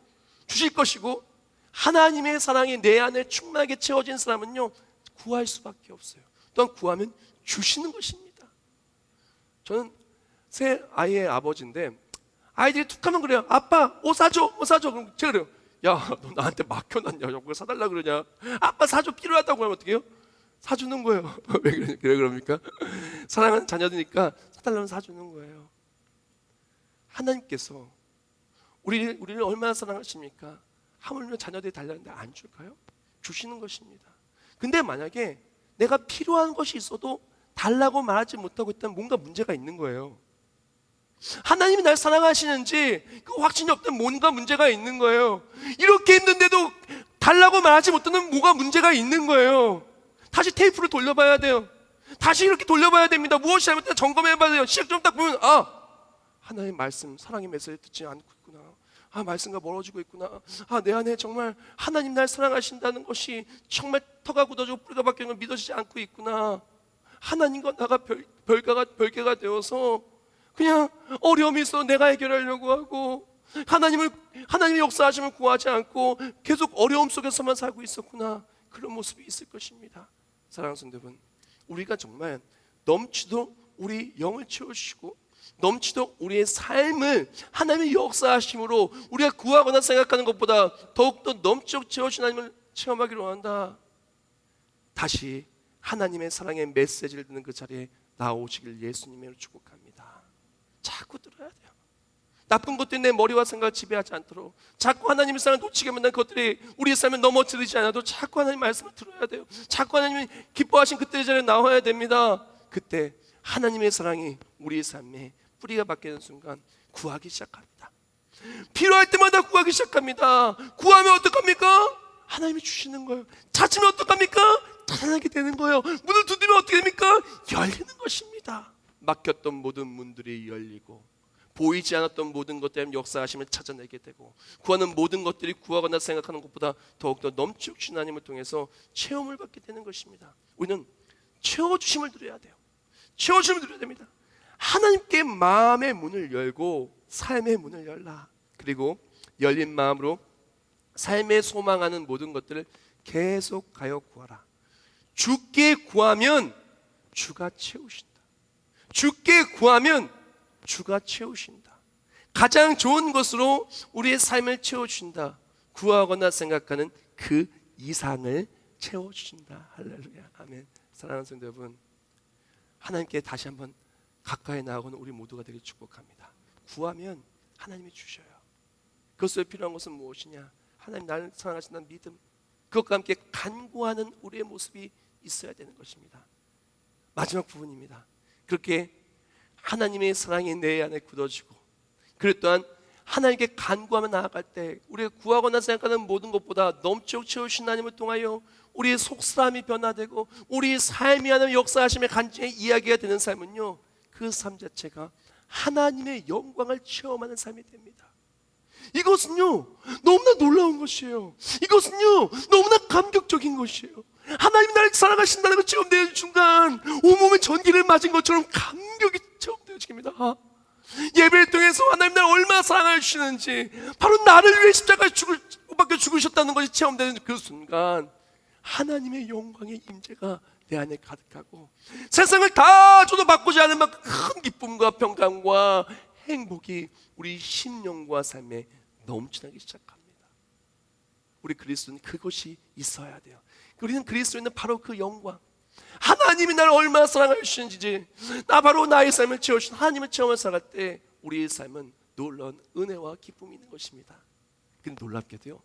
주실 것이고 하나님의 사랑이 내 안에 충만하게 채워진 사람은요, 구할 수밖에 없어요. 또한 구하면 주시는 것입니다. 저는 새 아이의 아버지인데 아이들이 툭 하면 그래요. 아빠 옷 사줘, 옷 사줘. 그럼 제가 그래요. 야, 너 나한테 맡겨놨냐? 그걸 사달라 그러냐? 아빠 사줘, 필요하다고 하면 어떻게 해요? 사주는 거예요. 왜 그럽니까? 사랑하는 자녀들이니까 사달라면 사주는 거예요. 하나님께서 우리를 얼마나 사랑하십니까? 하물며 자녀들이 달라는데 안 줄까요? 주시는 것입니다. 근데 만약에 내가 필요한 것이 있어도 달라고 말하지 못하고 있다면 뭔가 문제가 있는 거예요. 하나님이 날 사랑하시는지 그 확신이 없다면 뭔가 문제가 있는 거예요. 이렇게 힘든데도 달라고 말하지 못하면 뭐가 문제가 있는 거예요. 다시 테이프를 돌려봐야 돼요. 다시 이렇게 돌려봐야 됩니다. 무엇이 잘못됐나 점검해봐야 돼요. 시작 좀 딱 보면 하나님의 말씀, 사랑의 메시지 듣지 않고 있구나. 말씀과 멀어지고 있구나. 내 안에 정말 하나님 날 사랑하신다는 것이 정말 터가 굳어지고 뿌리가 박히는 걸 믿어지지 않고 있구나. 하나님과 나가 별개가 되어서 그냥 어려움이 있어 내가 해결하려고 하고 하나님의 역사하심을 구하지 않고 계속 어려움 속에서만 살고 있었구나. 그런 모습이 있을 것입니다. 사랑하는 성도 여러분, 우리가 정말 넘치도록 우리 영을 채우시고 넘치도록 우리의 삶을 하나님의 역사하심으로 우리가 구하거나 생각하는 것보다 더욱더 넘치도록 채우신 하나님을 체험하기로 한다. 다시 하나님의 사랑의 메시지를 듣는 그 자리에 나오시길 예수님으로 축복합니다. 자꾸 들어야 돼요. 나쁜 것들이 내 머리와 생각을 지배하지 않도록 자꾸 하나님의 사랑을 놓치게 만든 것들이 우리의 삶에 넘어뜨리지 않아도 자꾸 하나님의 말씀을 들어야 돼요. 자꾸 하나님이 기뻐하신 그때의 자리에 나와야 됩니다. 그때 하나님의 사랑이 우리의 삶에 뿌리가 박히는 순간 구하기 시작합니다. 필요할 때마다 구하기 시작합니다. 구하면 어떡합니까? 하나님이 주시는 거예요. 찾으면 어떡합니까? 찾아내게 되는 거예요. 문을 두드리면 어떻게 됩니까? 열리는 것입니다. 막혔던 모든 문들이 열리고 보이지 않았던 모든 것들의 역사하심을 찾아내게 되고 구하는 모든 것들이 구하거나 생각하는 것보다 더욱더 넘치고 주신 하나님을 통해서 체험을 받게 되는 것입니다. 우리는 채워주심을 누려야 돼요. 채워주심을 누려야 됩니다. 하나님께 마음의 문을 열고 삶의 문을 열라. 그리고 열린 마음으로 삶에 소망하는 모든 것들을 계속하여 구하라. 주께 구하면 주가 채우신다. 주께 구하면 주가 채우신다. 가장 좋은 것으로 우리의 삶을 채워주신다. 구하거나 생각하는 그 이상을 채워주신다. 할렐루야. 아멘. 사랑하는 성도 여러분, 하나님께 다시 한번 가까이 나아가는 우리 모두가 되길 축복합니다. 구하면 하나님이 주셔요. 그것을 필요한 것은 무엇이냐? 하나님 나를 사랑하신다는 믿음, 그것과 함께 간구하는 우리의 모습이 있어야 되는 것입니다. 마지막 부분입니다. 그렇게 하나님의 사랑이 내 안에 굳어지고 그리고 또한 하나님께 간구하며 나아갈 때 우리가 구하거나 생각하는 모든 것보다 넘치도록 채우신 하나님을 통하여 우리의 속사람이 변화되고 우리의 삶이 하나님의 역사하심의 간증의 이야기가 되는 삶은요, 그 삶 자체가 하나님의 영광을 체험하는 삶이 됩니다. 이것은요 너무나 놀라운 것이에요. 이것은요 너무나 감격적인 것이에요. 하나님이 나를 사랑하신다는 걸 체험되는 순간 온몸에 전기를 맞은 것처럼 감격이 체험되어집니다. 예배를 통해서 하나님 나를 얼마나 사랑해 주시는지, 바로 나를 위해 십자가에 못 박혀 죽으셨다는 것이 체험되는 그 순간 하나님의 영광의 임재가 내 안에 가득하고 세상을 다 줘도 바꾸지 않을 만큼 큰 기쁨과 평강과 행복이 우리 심령과 삶에 넘쳐나기 시작합니다. 우리 그리스도는 그것이 있어야 돼요. 우리는 그리스도인은 바로 그 영광, 하나님이 나를 얼마나 사랑해 주시는지, 나 바로 나의 삶을 채워주신 하나님을 체험을 살아갈 때 우리의 삶은 놀라운 은혜와 기쁨이 있는 것입니다. 근데 놀랍게도요,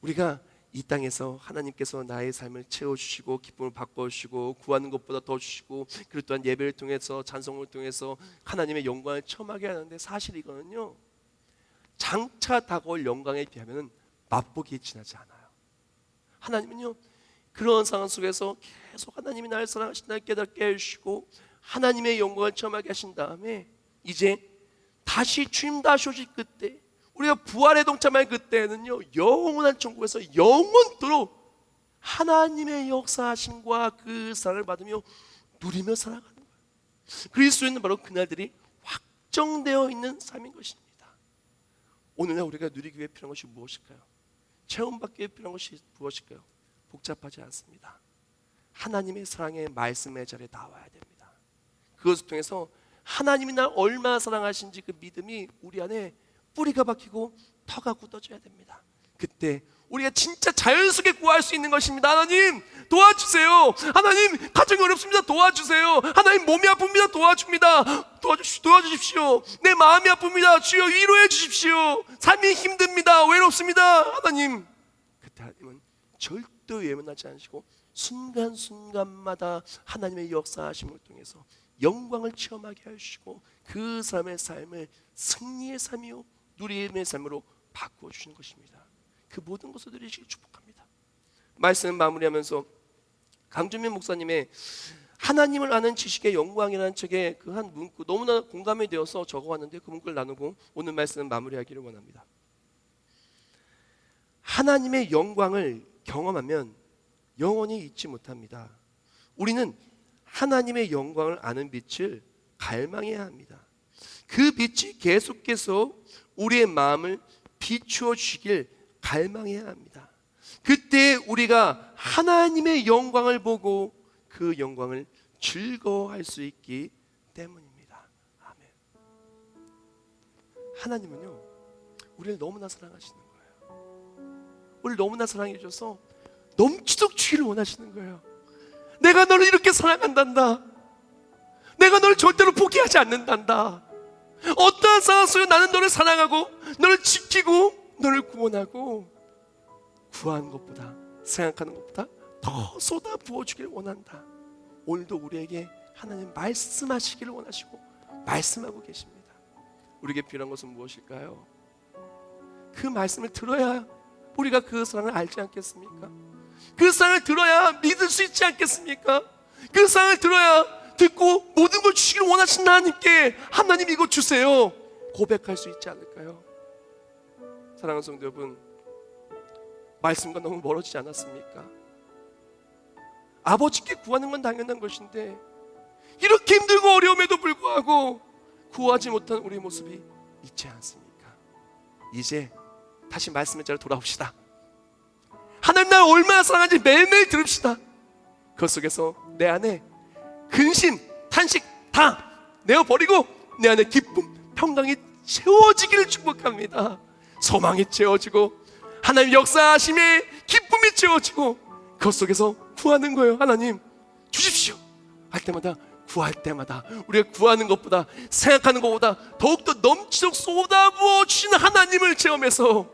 우리가 이 땅에서 하나님께서 나의 삶을 채워주시고 기쁨을 바꿔주시고 구하는 것보다 더 주시고 그리고 또한 예배를 통해서 찬송을 통해서 하나님의 영광을 체험하게 하는데, 사실 이거는요 장차 다가올 영광에 비하면 맛보기에 지나지 않아요. 하나님은요 그런 상황 속에서 계속 하나님이 나를 사랑하신다를 깨닫게 해주시고 하나님의 영광을 체험하게 하신 다음에 이제 다시 주님 다시 오실 그때, 우리가 부활에 동참할 그때는요 영원한 천국에서 영원토록 하나님의 역사하심과 그 사랑을 받으며 누리며 살아가는 거예요. 그리스도인은 바로 그날들이 확정되어 있는 삶인 것입니다. 오늘날 우리가 누리기 위해 필요한 것이 무엇일까요? 체험받기 위해 필요한 것이 무엇일까요? 복잡하지 않습니다. 하나님의 사랑의 말씀의 자리에 나와야 됩니다. 그것을 통해서 하나님이 날 얼마나 사랑하신지 그 믿음이 우리 안에 뿌리가 박히고 터가 굳어져야 됩니다. 그때 우리가 진짜 자연스럽게 구할 수 있는 것입니다. 하나님 도와주세요. 하나님 가정이 어렵습니다. 도와주세요. 하나님 몸이 아픕니다. 도와줍니다. 도와주십시오. 내 마음이 아픕니다. 주여 위로해 주십시오. 삶이 힘듭니다. 외롭습니다. 하나님, 그때 하나님은 절대 외면하지 않으시고 순간순간마다 하나님의 역사하심을 통해서 영광을 체험하게 하시고 그 사람의 삶을 승리의 삶이요 누림의 삶으로 바꾸어 주시는 것입니다. 그 모든 것을 누리시길 축복합니다. 말씀 마무리하면서 강준민 목사님의 하나님을 아는 지식의 영광이라는 책의 그 한 문구 너무나 공감이 되어서 적어왔는데 그 문구를 나누고 오늘 말씀을 마무리하기를 원합니다. 하나님의 영광을 경험하면 영원히 잊지 못합니다. 우리는 하나님의 영광을 아는 빛을 갈망해야 합니다. 그 빛이 계속해서 우리의 마음을 비추어 주시길 갈망해야 합니다. 그때 우리가 하나님의 영광을 보고 그 영광을 즐거워할 수 있기 때문입니다. 아멘. 하나님은요, 우리를 너무나 사랑하시는 거예요. 우리를 너무나 사랑해 주셔서 넘치도록 주기를 원하시는 거예요. 내가 너를 이렇게 사랑한단다. 내가 너를 절대로 포기하지 않는단다. 어떠한 상황 속에 나는 너를 사랑하고 너를 지키고 너를 구원하고 구하는 것보다, 생각하는 것보다 더 쏟아 부어주기를 원한다. 오늘도 우리에게 하나님 말씀하시기를 원하시고 말씀하고 계십니다. 우리에게 필요한 것은 무엇일까요? 그 말씀을 들어야 우리가 그 사랑을 알지 않겠습니까? 그 사랑을 들어야 믿을 수 있지 않겠습니까? 그 사랑을 들어야 듣고 모든 걸 주시기를 원하신 하나님께 하나님 이거 주세요 고백할 수 있지 않을까요? 사랑하는 성도 여러분, 말씀과 너무 멀어지지 않았습니까? 아버지께 구하는 건 당연한 것인데 이렇게 힘들고 어려움에도 불구하고 구하지 못한 우리의 모습이 있지 않습니까? 이제 다시 말씀의 자리로 돌아옵시다. 하나님 나를 얼마나 사랑하는지 매일매일 들읍시다. 그 속에서 내 안에 근심, 탄식 다 내어버리고 내 안에 기쁨, 평강이 채워지기를 축복합니다. 소망이 채워지고 하나님 역사하심에 기쁨이 채워지고 그 속에서 구하는 거예요. 하나님 주십시오 할 때마다, 구할 때마다 우리가 구하는 것보다, 생각하는 것보다 더욱더 넘치도록 쏟아부어 주시는 하나님을 체험해서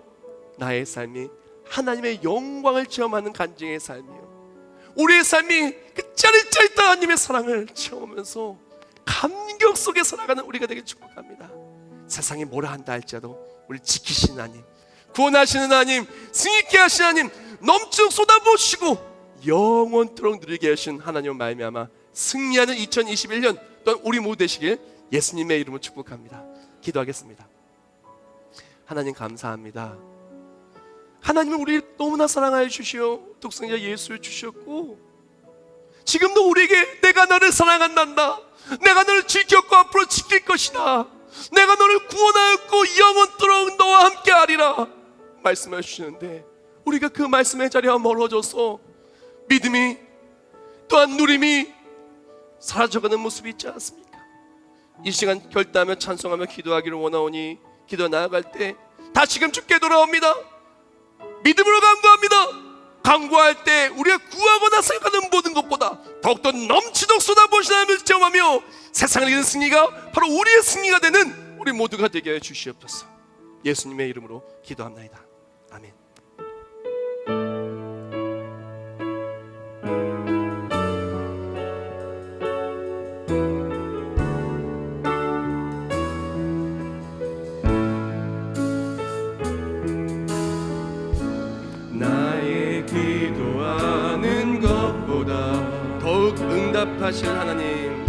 나의 삶이 하나님의 영광을 체험하는 간증의 삶이요, 우리의 삶이 그 짜릿짜릿한 하나님의 사랑을 체험하면서 감격 속에 살아가는 우리가 되길 축복합니다. 세상이 뭐라 한다 할지라도 우리 지키시는 하나님, 구원하시는 하나님, 승리케 하시는 하나님, 넘치도록 쏟아부으시고 영원토록 누리게 하신 하나님을 말미암아 승리하는 2021년 또한 우리 모두 되시길 예수님의 이름으로 축복합니다. 기도하겠습니다. 하나님 감사합니다. 하나님은 우리를 너무나 사랑하여 주시어 독생자 예수를 주셨고 지금도 우리에게 내가 너를 사랑한단다, 내가 너를 지켰고 앞으로 지킬 것이다, 내가 너를 구원하였고 영원토록 너와 함께하리라 말씀해 주시는데 우리가 그 말씀의 자리와 멀어져서 믿음이 또한 누림이 사라져가는 모습이 있지 않습니까? 이 시간 결단하며 찬송하며 기도하기를 원하오니 기도 나아갈 때 다시금 주께 돌아옵니다. 믿음으로 간구합니다. 간구할 때 우리가 구하거나 생각하는 모든 것보다 더욱더 넘치도록 쏟아부으시는 하나님을 체험하며 세상을 이기는 승리가 바로 우리의 승리가 되는 우리 모두가 되게 하여 주시옵소서. 예수님의 이름으로 기도합나이다. 아멘. 나의 기도하는 것보다 더욱 응답하실 하나님,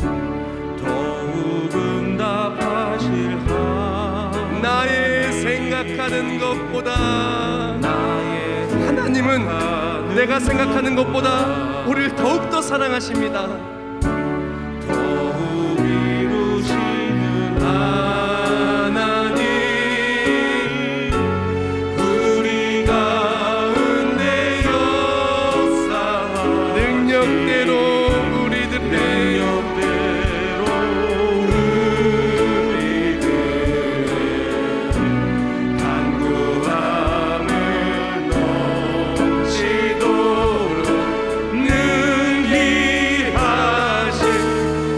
더욱 응답하실 하나님, 나의 생각하는 것보다 나의 하나님은 내가 생각하는 것보다 우리를 더욱더 사랑하십니다. 더욱 이루시는 하나님, 우리 가운데 역사하 능력대로 우리들의 간구함을 넘치도록 능히 하신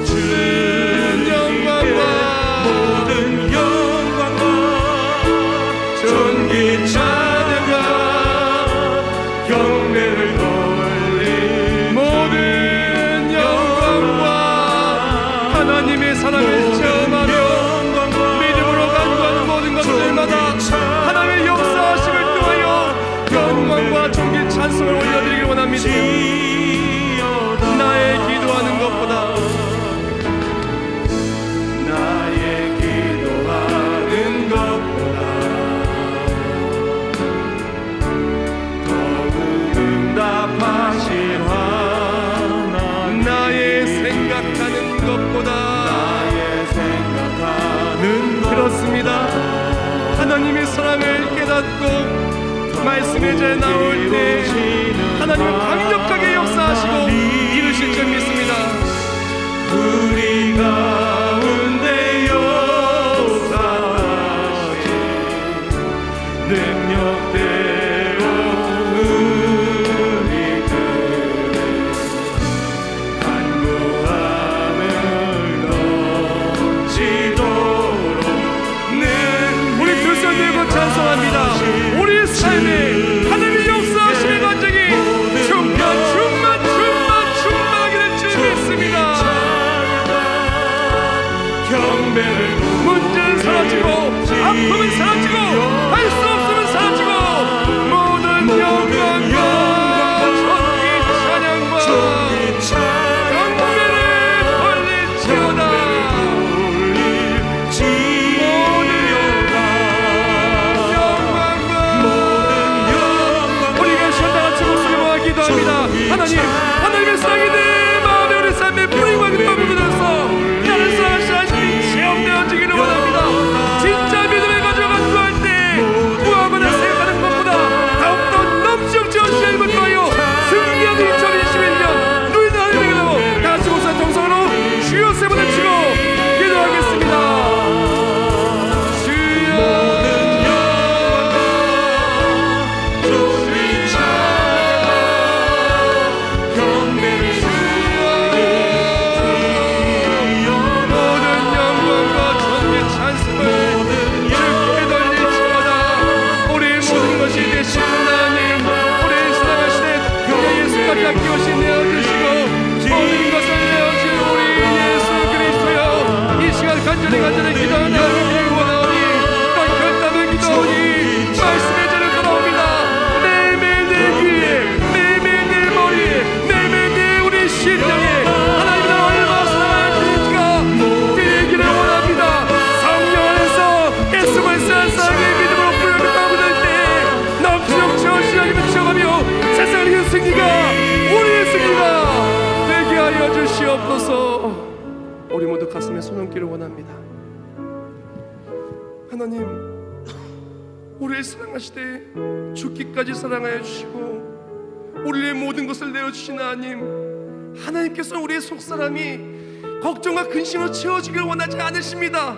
주님께 모든 영광과 존귀 찬양과 경배를 돌리 모든 영광과 하나님의 사랑을 체험하며 믿음으로 간구하는 모든 것들마다 하나님의 역사하심을 통하여 영광과 존귀 찬송을 올려드리기 원합니다. 나의 기도하는 것보다 나의 기도하는 것보다 더욱 응답하실 하나님, 나의 생각 말씀의 자에 나올 때 하나님은 강력하게 역사하시고 이루실 줄 믿습니다. 우리 가운데 역사하신 능력대로 우리들 간구함을 넘치도록 우리 두 손 들고 찬송합니다. 우리 삶에 하나님의 역사하심의 간증이 충만하게 될 줄 믿습니다. 문제는 사라지고 아픔은 사라지고 할 수 없음은 사라지고 모든 영광과 존귀 찬양과 경배를 돌릴지어다. 하나님, 하나님의 사랑이 내 마음에 우리 삶에 뿌리고 기쁨을 묻어서 나를 사랑하신 하나님이 체험되어지기를 원합니다. 진짜 믿음의 가져가 구할 때 구하거나 생각하는 것보다 더욱더 넘치게 채워주시는 힘을 통하여 승리하는 2021년 누리는 하나님에게 되고 다같이 목사 정성으로 주여 세 번을 치고 기도하겠습니다. 끼우신 내어주시고 모든 것을 내어주신 우리 예수 그리스도여, 이 시간 간절히 기도하는 하나님을 원하오니 또 결단을 기도하오니 말씀의 자를 돌아옵니다. 매일매일 내 귀에 매일매일 내 머리에 매일매일 내 우리 심령에 하나님을 얼마나 사랑하시는지가 들리기를 원합니다. 성령 안에서 예수를 사랑의 믿음으로 뿌려놓고 묻을 때 넘치도록 채워주신 하나님을 채워가며 세상을 이긴 승리가 우리의 승리가 되게 하여 주시옵소서. 우리 모두 가슴에 손 얹기를 원합니다. 하나님, 우리를 사랑하시되 죽기까지 사랑하여 주시고 우리의 모든 것을 내어주신 하나님, 하나님께서 우리의 속사람이 걱정과 근심으로 채워지기를 원하지 않으십니다.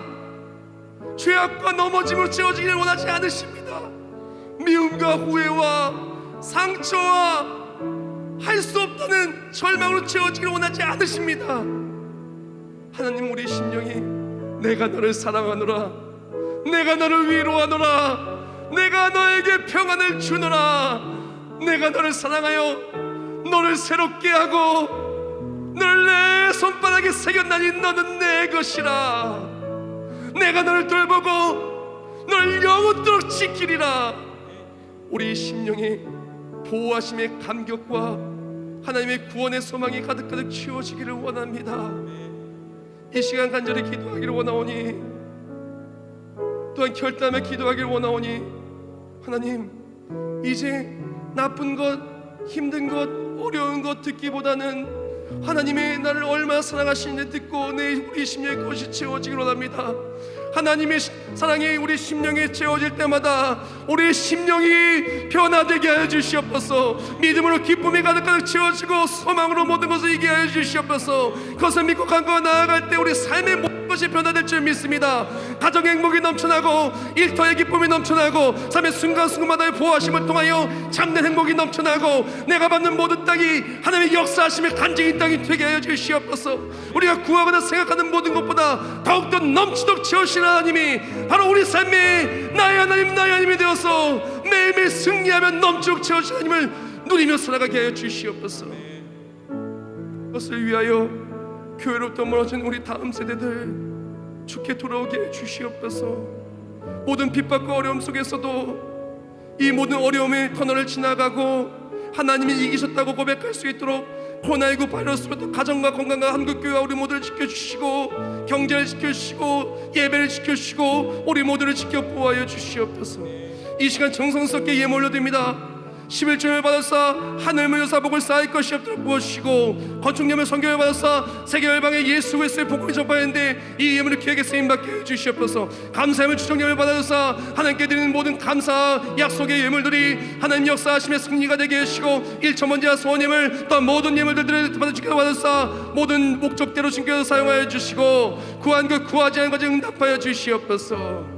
죄악과 넘어짐으로 채워지기를 원하지 않으십니다. 미움과 후회와 상처와 할 수 없다는 절망으로 채워지기를 원하지 않으십니다. 하나님, 우리 심령이 내가 너를 사랑하노라, 내가 너를 위로하노라, 내가 너에게 평안을 주노라, 내가 너를 사랑하여 너를 새롭게 하고 너를 내 손바닥에 새겼나니 너는 내 것이라. 내가 너를 돌보고 너를 영원토록 지키리라. 우리 심령이 보호하심의 감격과 하나님의 구원의 소망이 가득가득 채워지기를 원합니다. 이 시간 간절히 기도하기를 원하오니, 또한 결단하며 기도하기를 원하오니, 하나님, 이제 나쁜 것, 힘든 것, 어려운 것 듣기보다는 하나님의 나를 얼마나 사랑하시는지 듣고 내 우리 심령의 것이 채워지기를 원합니다. 하나님의 사랑이 우리 심령에 채워질 때마다 우리의 심령이 변화되게 하여 주시옵소서. 믿음으로 기쁨이 가득가득 채워지고 소망으로 모든 것을 이기게 하여 주시옵소서. 그것을 믿고 간구하고 나아갈 때 우리 삶의 모든 것이 변화될 줄 믿습니다. 가정의 행복이 넘쳐나고 일터의 기쁨이 넘쳐나고 삶의 순간순간마다의 보호하심을 통하여 참된 행복이 넘쳐나고 내가 받는 모든 땅이 하나님의 역사하심의 간증인 땅이 되게 하여 주시옵소서. 우리가 구하거나 생각하는 모든 것보다 더욱더 넘치도록 채우시는 하나님이 바로 우리 삶의 나의 하나님, 나의 하나님이 되어서 매일매일 승리하며 넘치도록 채우시는 하나님을 누리며 살아가게 하여 주시옵소서. 그것을 위하여 교회로부터 멀어진 우리 다음 세대들 주께 돌아오게 해 주시옵소서. 모든 핍박과 어려움 속에서도 이 모든 어려움의 터널을 지나가고 하나님이 이기셨다고 고백할 수 있도록 코로나19 바이러스로부터 가정과 건강과 한국교회와 우리 모두를 지켜주시고 경제를 지켜주시고 예배를 지켜주시고 우리 모두를 지켜 보호하여 주시옵소서. 이 시간 정성스럽게 예물 올려드립니다. 11조를 받았사 하늘을 여사 복을 쌓을 것이 없도록 부어주시고 건축염을 성경을 받았사 세계 열방에 예수 그리스도의 복음을 전파했는데 이 예물을 기억에 쓰임받게 해주시옵소서. 감사함을 주정염을 받아서 하나님께 드리는 모든 감사 약속의 예물들이 하나님 역사하심의 승리가 되게 해주시고 1천 번제와 소원예물 또 모든 예물들을 받아주시게 받았사 모든 목적대로 주께서 사용하여 주시고 구한 것 구하지 않은 것을 응답하여 주시옵소서.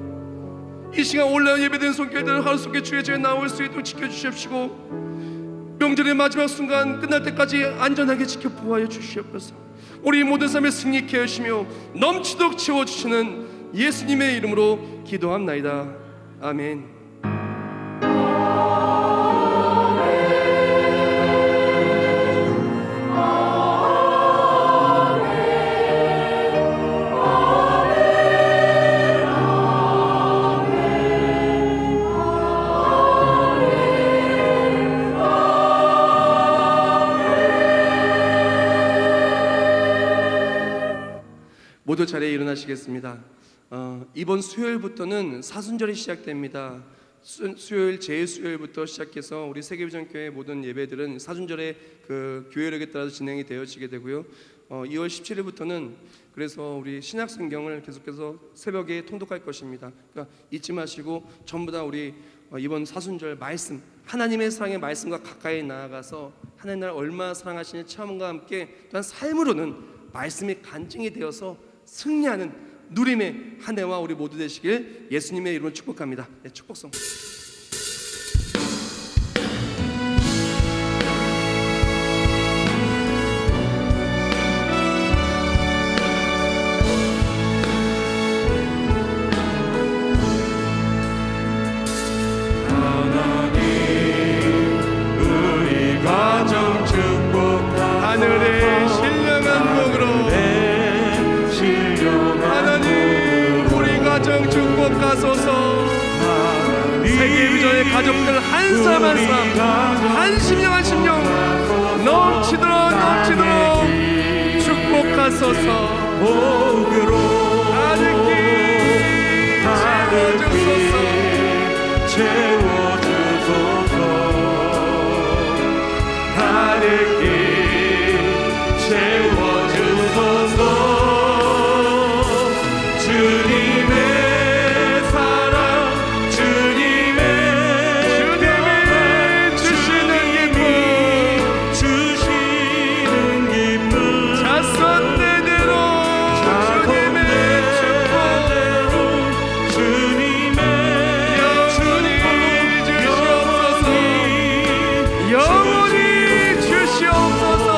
이 시간 온라인 예배드리는 손길들 하루 속에 주의 제에 나올 수 있도록 지켜주시옵시고 명절의 마지막 순간 끝날 때까지 안전하게 지켜 보호하여 주시옵소서. 우리 모든 삶에 승리케 하시며 넘치도록 채워주시는 예수님의 이름으로 기도합나이다. 아멘. 모두 자리에 일어나시겠습니다. 이번 수요일부터는 사순절이 시작됩니다. 수요일 제1수요일부터 시작해서 우리 세계비전교회 모든 예배들은 사순절에 그 교회력에 따라서 진행이 되어지게 되고요. 2월 17일부터는 그래서 우리 신약성경을 계속해서 새벽에 통독할 것입니다. 그러니까 잊지 마시고 전부 다 우리 이번 사순절 말씀 하나님의 사랑의 말씀과 가까이 나아가서 하나님 나를 얼마나 사랑하시는 체험과 함께 또한 삶으로는 말씀이 간증이 되어서 승리하는 누림의 한 해와 우리 모두 되시길 예수님의 이름으로 축복합니다. 네, 축복성. 하나님 우리 가정 축복하소서. 하늘의 신령한 복으로 하나님 우리 가정 축복하소서. 세계비전의 가족들 한 사람 한 사람 한 심령 한 심령 넘치도록 축복하소서. 복으로 가득히 채워주소서. 가득히 채워주소서. 주님의 사랑 주님의 주시는 기쁨 자선 대대로 주님의 축복 영원히 주시옵소서.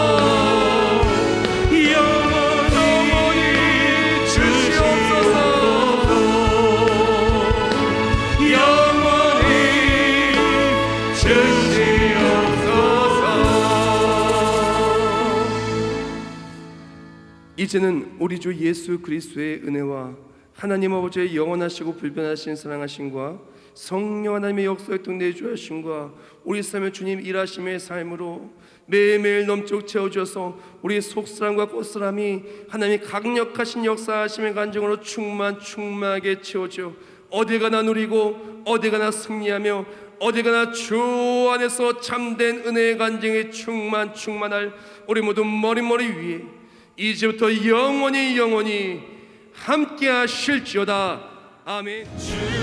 이제는 우리 주 예수 그리스도의 은혜와 하나님 아버지의 영원하시고 불변하신 사랑하심과 성령 하나님의 역사의 내주하심과 우리 삶의 주님 일하심의 삶으로 매일매일 넘치도록 채워주셔서 우리의 속사람과 꽃사람이 하나님의 강력하신 역사하심의 간증으로 충만하게 채워져 어디 가나 누리고 어디 가나 승리하며 어디 가나 주 안에서 참된 은혜의 간증이 충만할 우리 모두 머리 위에 이제부터 영원히 함께 하실지어다. 아멘.